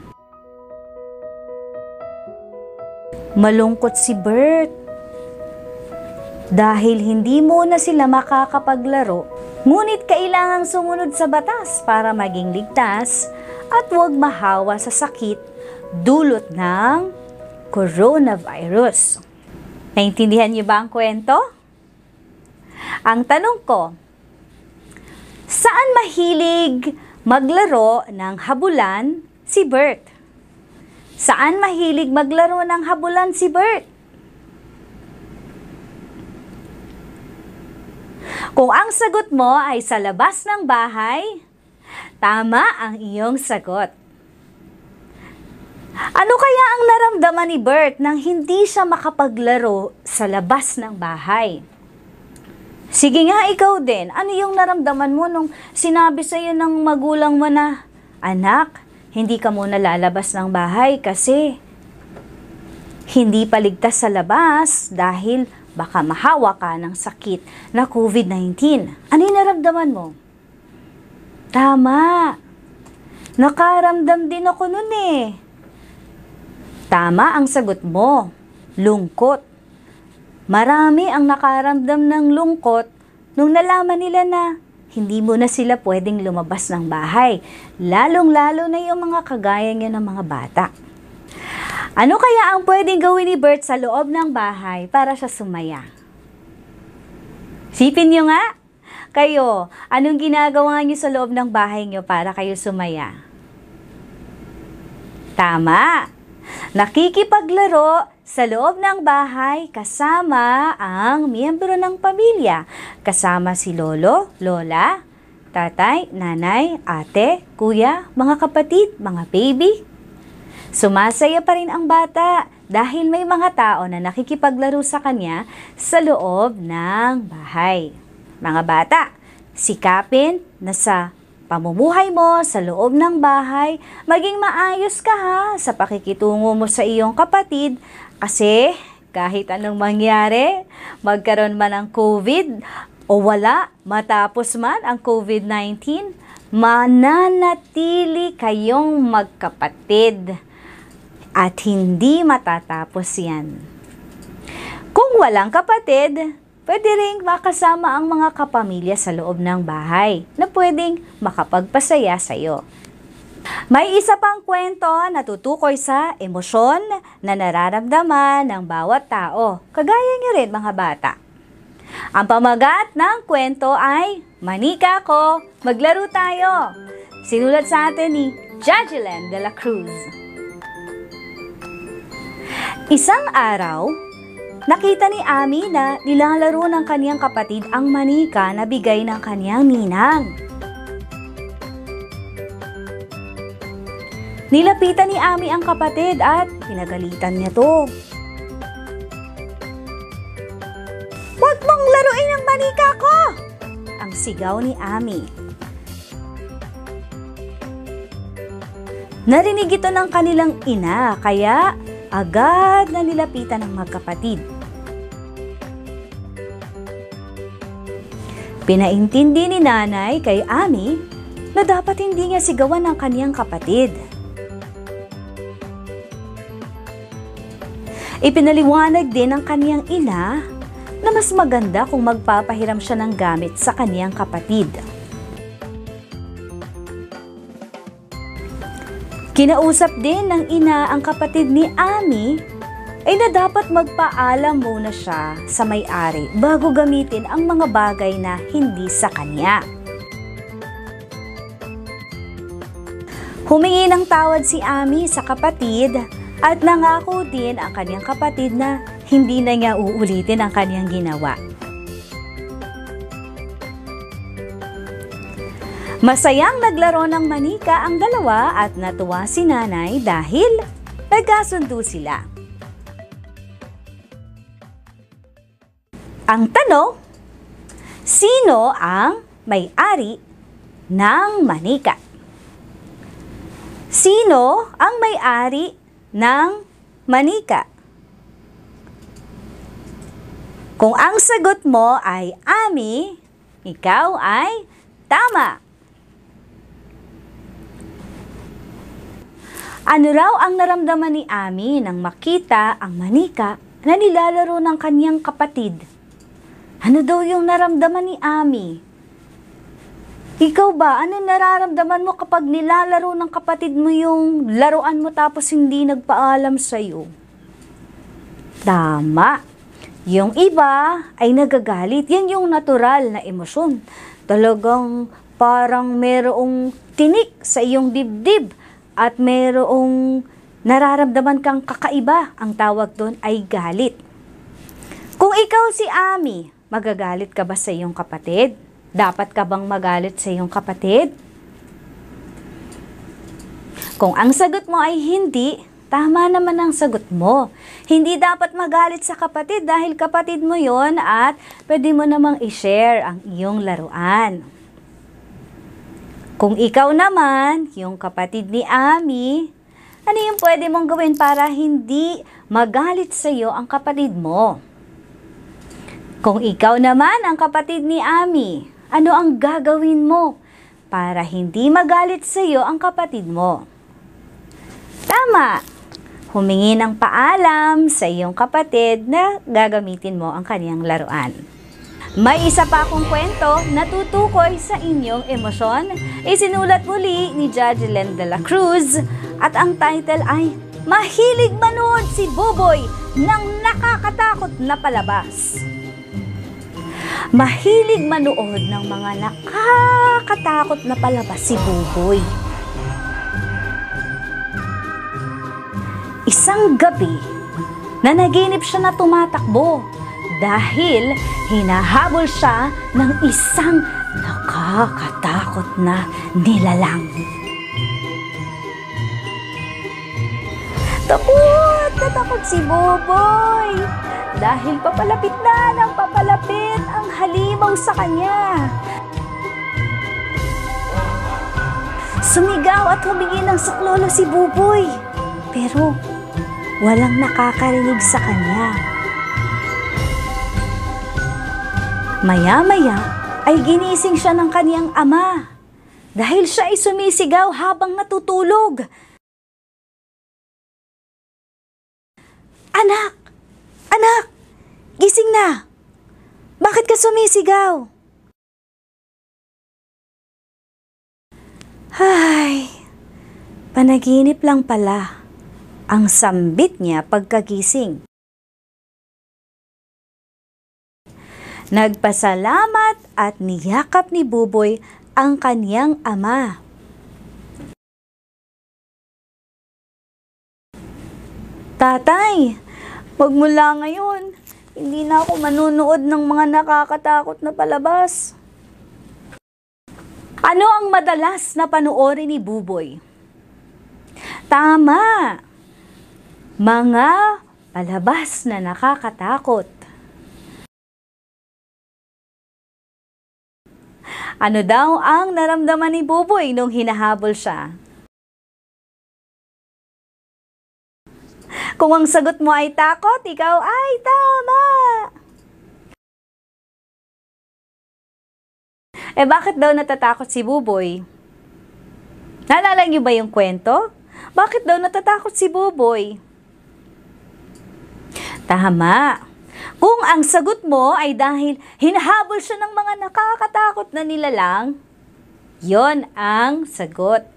Malungkot si Bert dahil hindi muna sila makakapaglaro, ngunit kailangang sumunod sa batas para maging ligtas at huwag mahawa sa sakit dulot ng coronavirus. Naintindihan niyo ba ang kwento? Ang tanong ko, saan mahilig maglaro ng habulan si Bert? Saan mahilig maglaro ng habulan si Bert? Kung ang sagot mo ay sa labas ng bahay, tama ang iyong sagot. Ano kaya ang naramdaman ni Bert nang hindi siya makapaglaro sa labas ng bahay? Sige nga, ikaw din. Ano yung naramdaman mo nung sinabi sa'yo ng magulang mo na, anak, hindi ka muna lalabas ng bahay kasi hindi paligtas sa labas dahil baka mahawa ka ng sakit na COVID-19. Ano yung naramdaman mo? Tama. Nakaramdam din ako nun eh. Tama ang sagot mo. Lungkot. Marami ang nakaramdam ng lungkot nung nalaman nila na hindi mo na sila pwedeng lumabas ng bahay. Lalong-lalo na yung mga kagaya niya ng mga bata. Ano kaya ang pwedeng gawin ni Bert sa loob ng bahay para siya sumaya? Sipin niyo nga. Kayo, anong ginagawa niyo sa loob ng bahay niyo para kayo sumaya? Tama! Nakikipaglaro sa loob ng bahay kasama ang miyembro ng pamilya. Kasama si lolo, lola, tatay, nanay, ate, kuya, mga kapatid, mga baby. Sumasaya pa rin ang bata dahil may mga tao na nakikipaglaro sa kanya sa loob ng bahay. Mga bata, sikapin na sa pamumuhay mo sa loob ng bahay, maging maayos ka ha sa pakikitungo mo sa iyong kapatid kasi kahit anong mangyari, magkaroon man ng COVID o wala, matapos man ang COVID-19, mananatili kayong magkapatid at hindi matatapos yan. Kung walang kapatid, pwede ring makasama ang mga kapamilya sa loob ng bahay na pwedeng makapagpasaya sa iyo. May isa pang kwento na tutukoy sa emosyon na nararamdaman ng bawat tao, kagaya niyo rin mga bata. Ang pamagat ng kwento ay, Manika Ko, Maglaro Tayo. Sinulat sa atin ni Jajilen de la Cruz. Isang araw, nakita ni Ami na nilalaro ng kaniyang kapatid ang manika na bigay ng kaniyang ninang. Nilapitan ni Ami ang kapatid at pinagalitan niya to. "Huwag mong laruin ang manika ko!" ang sigaw ni Ami. Narinig ito ng kanilang ina kaya agad na nilapitan ng magkapatid. Pinaintindi ni nanay kay Ami na dapat hindi niya sigawan ng kaniyang kapatid. Ipinaliwanag din ng kaniyang ina na mas maganda kung magpapahiram siya ng gamit sa kaniyang kapatid. Kinausap din ng ina ang kapatid ni Ami ay na dapat magpaalam muna siya sa may-ari bago gamitin ang mga bagay na hindi sa kanya. Humingi ng tawad si Ami sa kapatid at nangako din ang kanyang kapatid na hindi na niya uulitin ang kanyang ginawa. Masayang naglaro ng manika ang dalawa at natuwa si nanay dahil nagkasundo sila. Ang tanong, sino ang may-ari ng manika? Sino ang may-ari ng manika? Kung ang sagot mo ay Ami, ikaw ay tama. Ano raw ang naramdaman ni Ami nang makita ang manika na nilalaro ng kanyang kapatid? Ano daw yung naramdaman ni Ami? Ikaw ba, ano nararamdaman mo kapag nilalaro ng kapatid mo yung laruan mo tapos hindi nagpaalam sa'yo? Tama. Yung iba ay nagagalit. Yan yung natural na emosyon. Talagang parang merong tinik sa iyong dibdib at merong nararamdaman kang kakaiba, ang tawag doon ay galit. Kung ikaw si Ami, magagalit ka ba sa iyong kapatid? Dapat ka bang magalit sa iyong kapatid? Kung ang sagot mo ay hindi, tama naman ang sagot mo. Hindi dapat magalit sa kapatid dahil kapatid mo yon at pwede mo namang i-share ang iyong laruan. Kung ikaw naman, yung kapatid ni Ami, ano yung pwede mong gawin para hindi magalit sa iyo ang kapatid mo? Kung ikaw naman ang kapatid ni Ami, ano ang gagawin mo para hindi magalit sa iyo ang kapatid mo? Tama! Humingi ng paalam sa iyong kapatid na gagamitin mo ang kaniyang laruan. May isa pa akong kwento na tutukoy sa inyong emosyon. Isinulat muli ni Judge Len de la Cruz at ang title ay Mahilig Manood si Buboy ng Nakakatakot na Palabas. Mahilig manood ng mga nakakatakot na palabas si Buboy. Isang gabi, nanaginip siya na tumatakbo dahil hinahabol siya ng isang nakakatakot na nilalang. Takot na takot si Buboy dahil papalapit na ng papalapit ang halimaw sa kanya. Sumigaw at humingi ng saklolo si Buboy, pero walang nakakarinig sa kanya. Maya-maya ay ginising siya ng kaniyang ama dahil siya ay sumisigaw habang natutulog. Anak! Anak! Gising na! Bakit ka sumisigaw? Ay, panaginip lang pala. Ang sambit niya pagkagising. Nagpasalamat at niyakap ni Buboy ang kaniyang ama. Tatay, magmula ngayon, hindi na ako manunood ng mga nakakatakot na palabas. Ano ang madalas na panoorin ni Buboy? Tama! Mga palabas na nakakatakot. Ano daw ang naramdaman ni Buboy nung hinahabol siya? Kung ang sagot mo ay takot, ikaw ay tama! Bakit daw natatakot si Buboy? Naalala niyo ba yung kwento? Bakit daw natatakot si Buboy? Tama! Kung ang sagot mo ay dahil hinahabol siya ng mga nakakatakot na nilalang, yon ang sagot.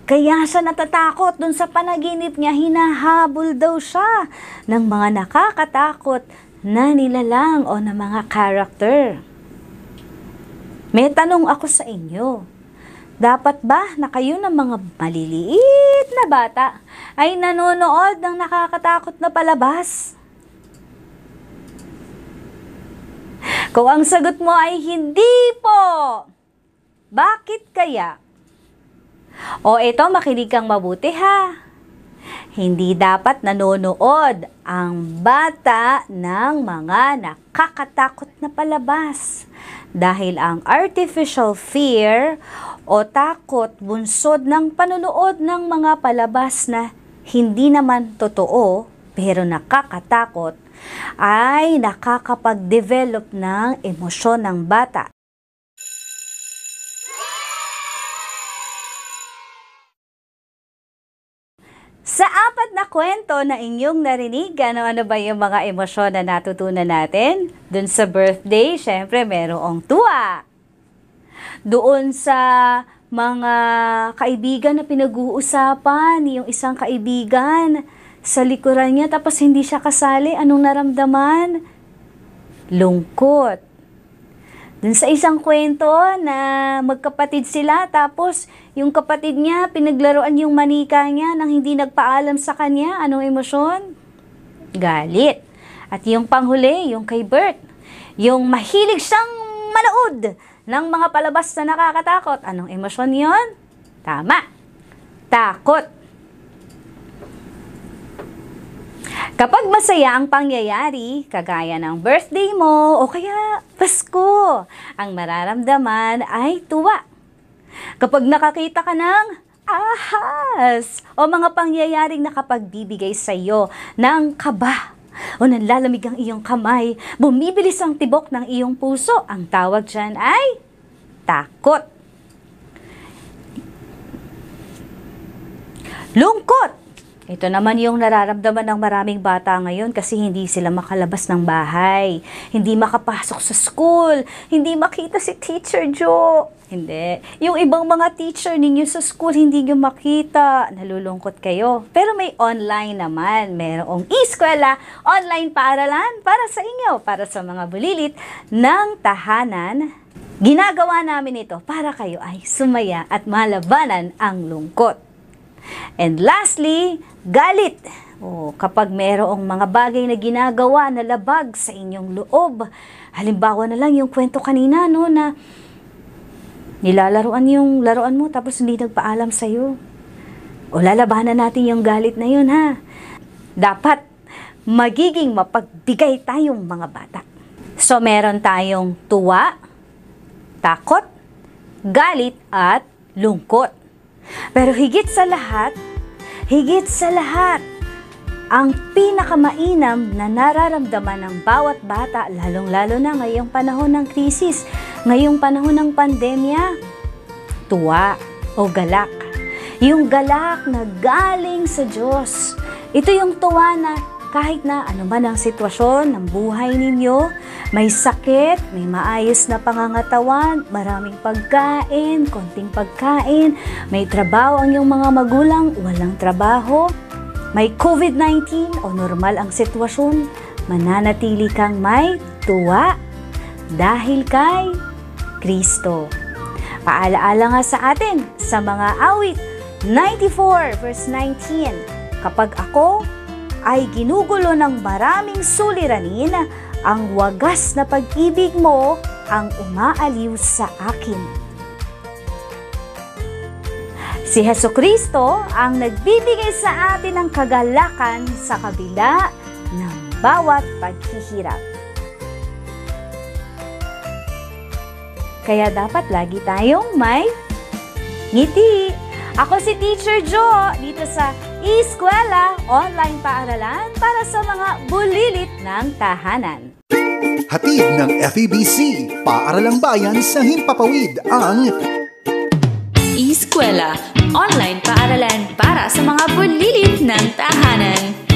Kaya siya natatakot dun sa panaginip niya, hinahabol daw siya ng mga nakakatakot na nilalang o na mga character. May tanong ako sa inyo. Dapat ba na kayo ng mga maliliit na bata ay nanonood ng nakakatakot na palabas? Kung ang sagot mo ay hindi po, bakit kaya? O ito, makinig kang mabuti ha. Hindi dapat nanonood ang bata ng mga nakakatakot na palabas dahil ang artificial fear o takot bunsod ng panonood ng mga palabas na hindi naman totoo pero nakakatakot ay nakakapag-develop ng emosyon ng bata. Sa apat na kwento na inyong narinig, ano ba yung mga emosyon na natutunan natin? Doon sa birthday, syempre merong tuwa. Doon sa mga kaibigan na pinag-uusapan, yung isang kaibigan sa likuran niya tapos hindi siya kasali, anong naramdaman? Lungkot. Dun sa isang kwento na magkapatid sila, tapos yung kapatid niya, pinaglaruan yung manika niya nang hindi nagpaalam sa kanya. Anong emosyon? Galit. At yung panghuli, yung kay Bert, yung mahilig siyang manood ng mga palabas na nakakatakot. Anong emosyon yon? Tama. Takot. Kapag masaya ang pangyayari, kagaya ng birthday mo o kaya Pasko, ang mararamdaman ay tuwa. Kapag nakakita ka ng ahas o mga pangyayaring nakapagbibigay sa iyo ng kaba o nanlalamig ang iyong kamay, bumibilis ang tibok ng iyong puso, ang tawag dyan ay takot. Lungkot. Ito naman yung nararamdaman ng maraming bata ngayon kasi hindi sila makalabas ng bahay, hindi makapasok sa school, hindi makita si Teacher Joe. Hindi. Yung ibang mga teacher ninyo sa school, hindi nyo makita. Nalulungkot kayo. Pero may online naman. Merong e-eskwela, online paaralan para sa inyo, para sa mga bulilit ng tahanan. Ginagawa namin ito para kayo ay sumaya at malabanan ang lungkot. And lastly, galit. Kapag merong mga bagay na ginagawa na labag sa inyong loob. Halimbawa na lang yung kwento kanina, no, na nilalaruan yung laruan mo tapos hindi nagpaalam sa'yo. O lalabanan natin yung galit na yun, ha. Dapat magiging mapagbigay tayong mga bata. So, meron tayong tuwa, takot, galit, at lungkot. Pero higit sa lahat, ang pinakamainam na nararamdaman ng bawat bata, lalong-lalo na ngayong panahon ng krisis, ngayong panahon ng pandemya, tuwa o galak. Yung galak na galing sa Diyos. Ito yung tuwa na kahit na ano man ang sitwasyon ng buhay ninyo, may sakit, may maayos na pangangatawan, maraming pagkain, konting pagkain, may trabaho ang iyong mga magulang, walang trabaho, may COVID-19 o normal ang sitwasyon, mananatili kang may tuwa dahil kay Kristo. Paalaala nga sa atin sa mga awit 94 verse 19, kapag ako ay ginugulo ng maraming suliranin, ang wagas na pag-ibig mo ang umaaliw sa akin. Si Hesukristo ang nagbibigay sa atin ng kagalakan sa kabila ng bawat paghihirap. Kaya dapat lagi tayong may ngiti. Ako si Teacher Joe dito sa e-eskwela, online paaralan para sa mga bulilit ng tahanan. Hatid ng FEBC, Paaralang Bayan sa Himpapawid, ang e-eskwela, online paaralan para sa mga bulilit ng tahanan.